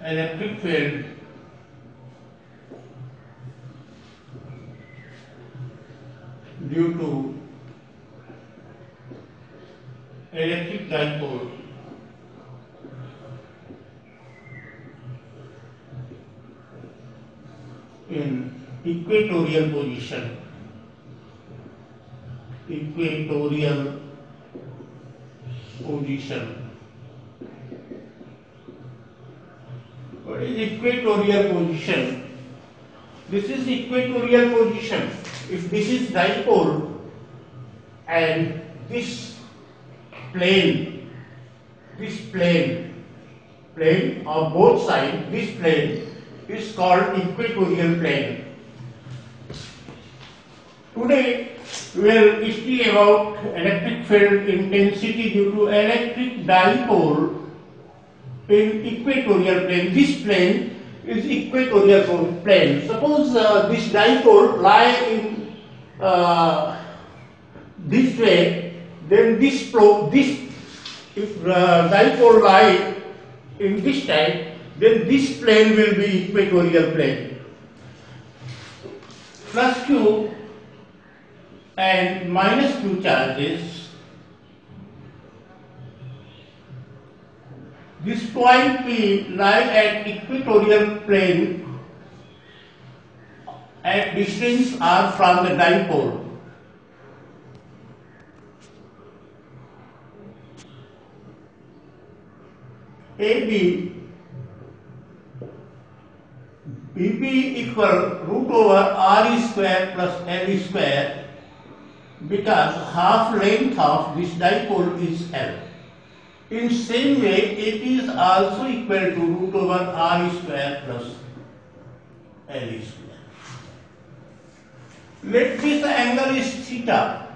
electric field due to electric dipole in equatorial position. Equatorial position. What is equatorial position? This is equatorial position. If this is dipole and this plane of both sides, this plane is called equatorial plane. Today we will study about electric field intensity due to electric dipole in equatorial plane. This plane is equatorial plane. Suppose this dipole lie in this way, then this if dipole lie in this type, then this plane will be equatorial plane. Plus Q and minus Q charges. This point P lie at equatorial plane at distance r from the dipole. AB BP equal root over r square plus L square, because half length of this dipole is L. In same way, AP is also equal to root over r square plus L square. Let this angle is theta.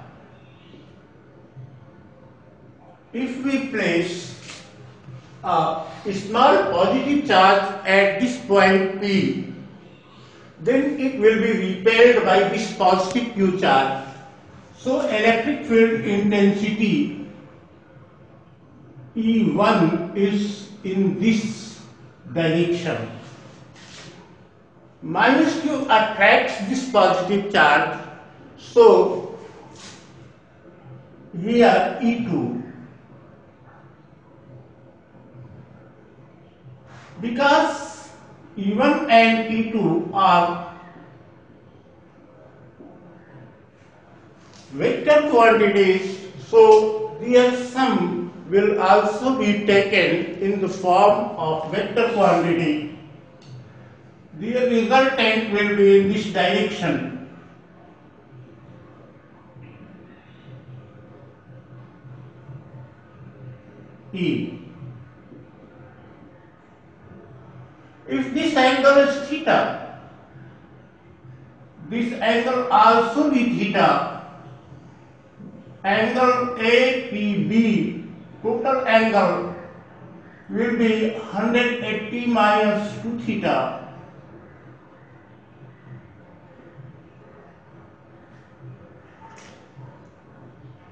If we place a small positive charge at this point P, then it will be repelled by this positive Q charge. So electric field intensity E1 is in this direction. Minus Q attracts this positive charge, so here E2. Because E1 and E2 are vector quantities, so their sum will also be taken in the form of vector quantity. The resultant will be in this direction. E. If this angle is theta, this angle also be theta. Angle APB, total angle will be 180 minus 2 theta.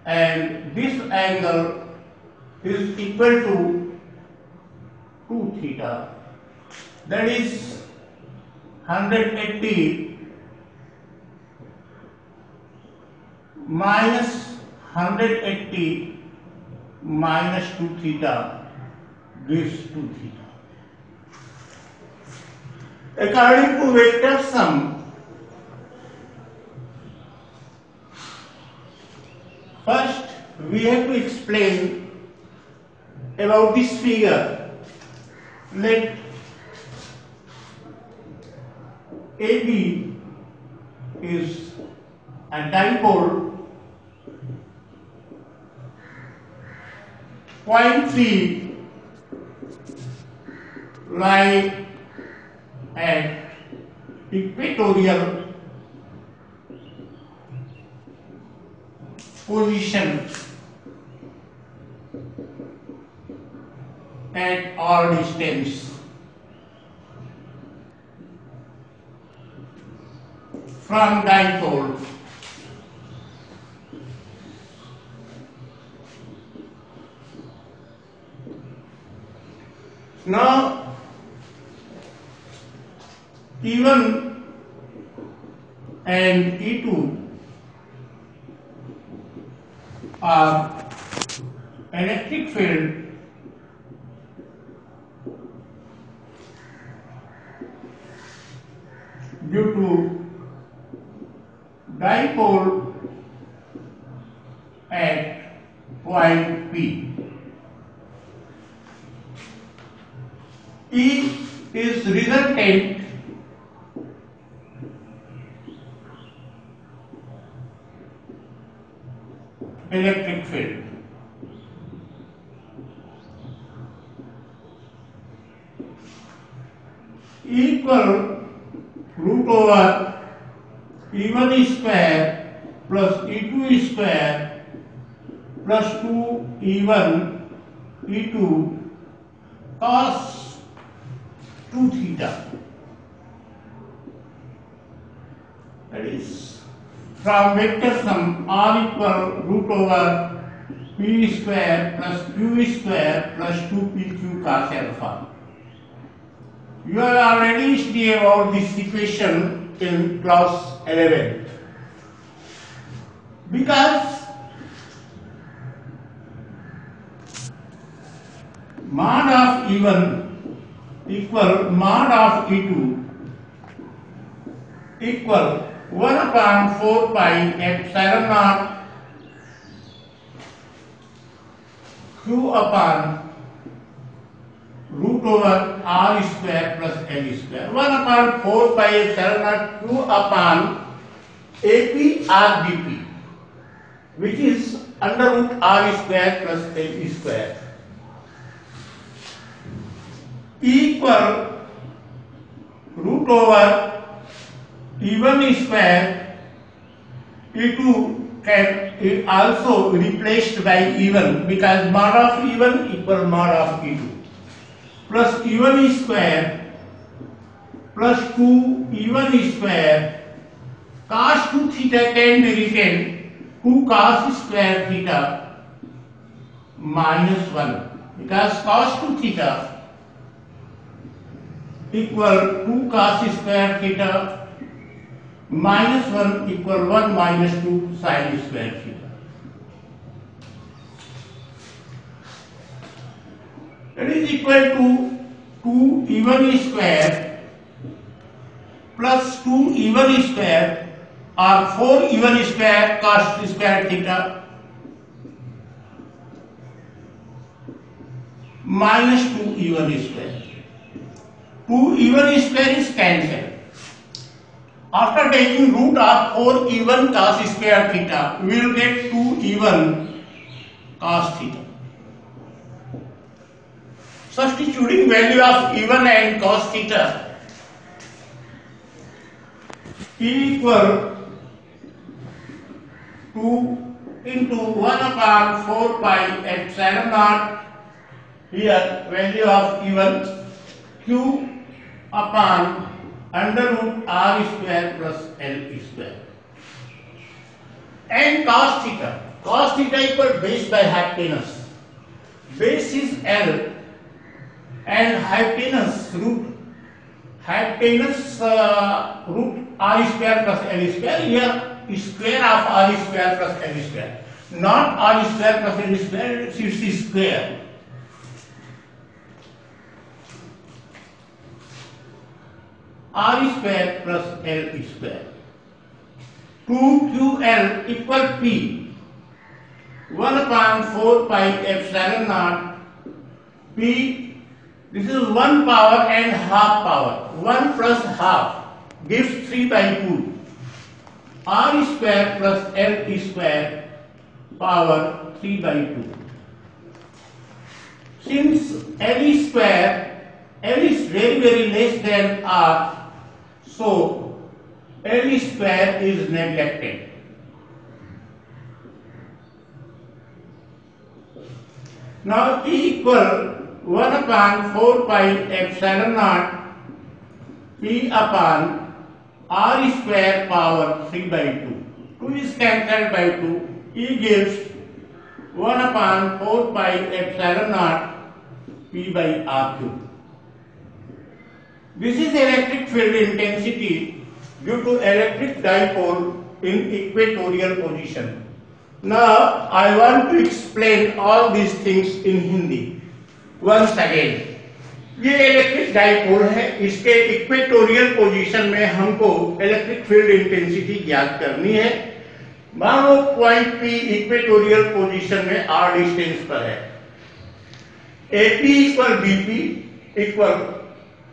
And this angle is equal to 2 theta. That is 180 minus 180 minus 2 theta gives 2 theta. According to vector sum, first we have to explain about this figure. Let AB is a dipole, point P lie at equatorial position at all distance. From dipole. Now E1 and E2 are electric field due to dipole at point P. E is resultant electric field. Equal root over E1 square plus E2 square plus 2 E1 E2 cos 2 theta. That is from vector sum R equal root over P square plus Q square plus 2PQ cos alpha. You have already studied about this equation in class 11. Because mod of E1 equal mod of E2 equal 1 upon 4 pi epsilon naught Q upon root over R square plus L square. 1 upon 4 pi epsilon naught Q upon AP R dP, which is under root R square plus L square, equal root over E1 square. E2 can also replaced by E1 because mod of E1 equal mod of E2 plus E1 square plus 2 E1 square cos 2 theta can be written 2 cos square theta minus 1 because cos 2 theta equal 2 cos square theta minus 1 equal 1 minus 2 sin square theta. That is equal to 2 E1 square plus 2 E1 square or 4 E1 square cos square theta minus 2 E1 square. 2 E1 square is cancelled. After taking root of 4 E1 cos square theta, we will get 2 E1 cos theta. Substituting value of E1 and cos theta equal 2 into 1 upon 4 pi epsilon naught, here value of E1 Q upon under root R square plus L square, and cos theta. Cos theta equal base by hypotenuse. Base is L and hypotenuse root root R square plus L square. Here square of R square plus L square, not R square plus L square. It's square. R square plus L square. 2QL equal P. 1 upon 4 pi epsilon naught P. This is 1 power and half power. 1 plus half gives 3 by 2. R square plus L square power 3 by 2. Since L square, L is very less than R, so L square is neglected. Now E equal 1 upon 4 pi epsilon naught P upon R square power 3 by 2. 2 is cancelled by 2. E gives 1 upon 4 pi epsilon naught P by R cube. This is electric field intensity due to electric dipole in equatorial position. Now I want to explain all these things in Hindi once again. ये electric dipole है, इसके equatorial position में हमको electric field intensity ज्ञात करनी है। मान लो पॉइंट पी इक्वेटोरियल पोजीशन में आर डिस्टेंस पर है। AP equal BP equal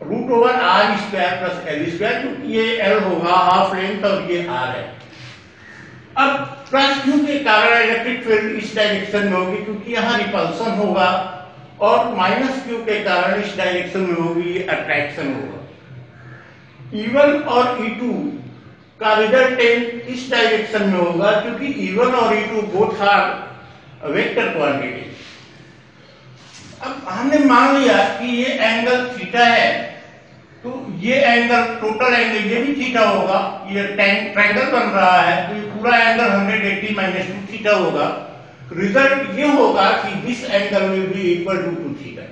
root over R square plus L square, क्योंकि ये एल होगा हाफ लेंथ और ये आर है। अब प्लस क्यू के कारण इलेक्ट्रिक फील्ड इस डायरेक्शन में होगी क्योंकि यहाँ रिपल्सन होगा, और माइनस क्यू के कारण इस डायरेक्शन में होगी, ये अट्रैक्शन होगा। E1 और E2 का रिजल्टेंट इस डायरेक्शन में होगा क्योंकि E1 और E2 both are vector quantity. अब हमने मान लिया कि ये एंगल थीटा है, तो ये एंगल टोटल एंगल ये भी थीटा होगा, ये ट्रायंगल बन रहा है तो ये पूरा एंगल 180 माइनस 2 थीटा होगा। रिजल्ट ये होगा कि this angle will be equal to theta.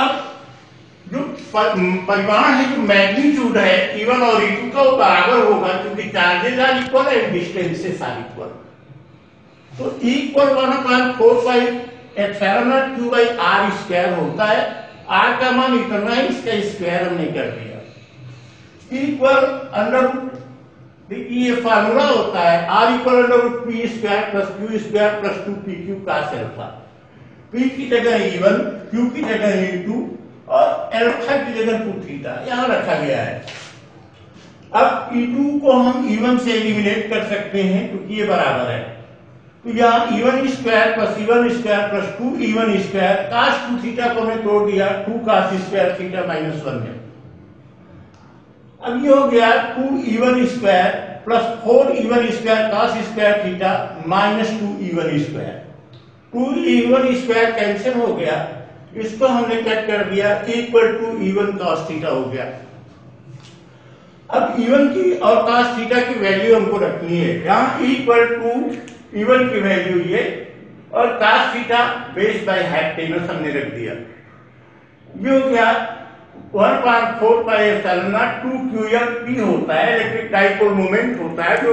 अब जो परिमाण है, जो मैग्नीट्यूड है E1 और E2 का, वो बराबर होगा क्योंकि charges are equal and distances are equal. तो E equal 1/4 pi epsilon naught Q by R square होता है। R का मान इतना है, इसका स्क्वायर हमने कर दिया। E इक्वल अंडर, ये फार्मूला होता है R equal under root P square plus Q square plus 2pq cos alpha. P की जगह E1, Q की जगह E2 और अल्फा की जगह 2 थीटा यहाँ रखा गया है। अब E2 को हम E1 से एलिमिनेट कर सकते हैं क्योंकि ये बराबर है, तो यहाँ E1 square plus E1 square plus 2E1 square cos 2 theta को हमने तोड़ दिया 2 cos स्क्वायर थीटा माइनस 1 में। अब ये हो गया 2E1 square plus 4E1 square cos square theta minus 2E1 square. 2E1 square cancel हो गया, इसको हमने कट कर दिया, equal to E1 cos theta हो गया। अब E1 की और cos थीटा की वैल्यू हमको रखनी है, यहाँ इक्वल टू E1 की वैल्यू ये और cos theta base by hypotenuse हमने रख दिया। ये हो गया 1/4 पाई एप्सिलॉन नॉट 2qp होता है, इलेक्ट्रिक डाइपोल मोमेंट होता है, जो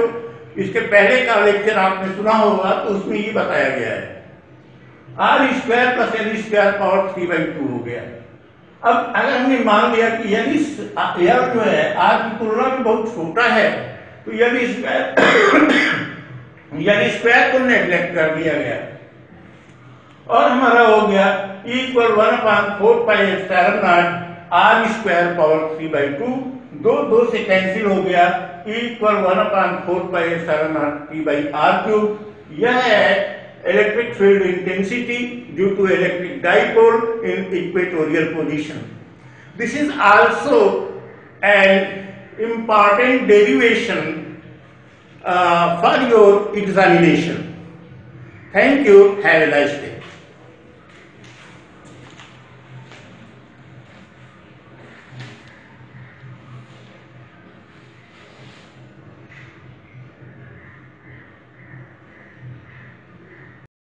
इसके पहले का लेक्चर आपने सुना होगा तो उसमें ये बताया गया है। R square plus L square power 3/2 हो गया। अब अगर हमने मान लिया कि एल जो है R की तुलना में बहुत छोटा है, तो एल स्क्वायर को नेग्लेक्ट कर दिया गया और हमारा हो गया equal 1/4 pi epsilon not R square power 3/2, 2 से कैंसिल हो गया, equal 1/4 pi epsilon not P/R3। यह है electric field intensity due to electric dipole in equatorial position. This is also an important derivation for your examination. Thank you, have a nice day.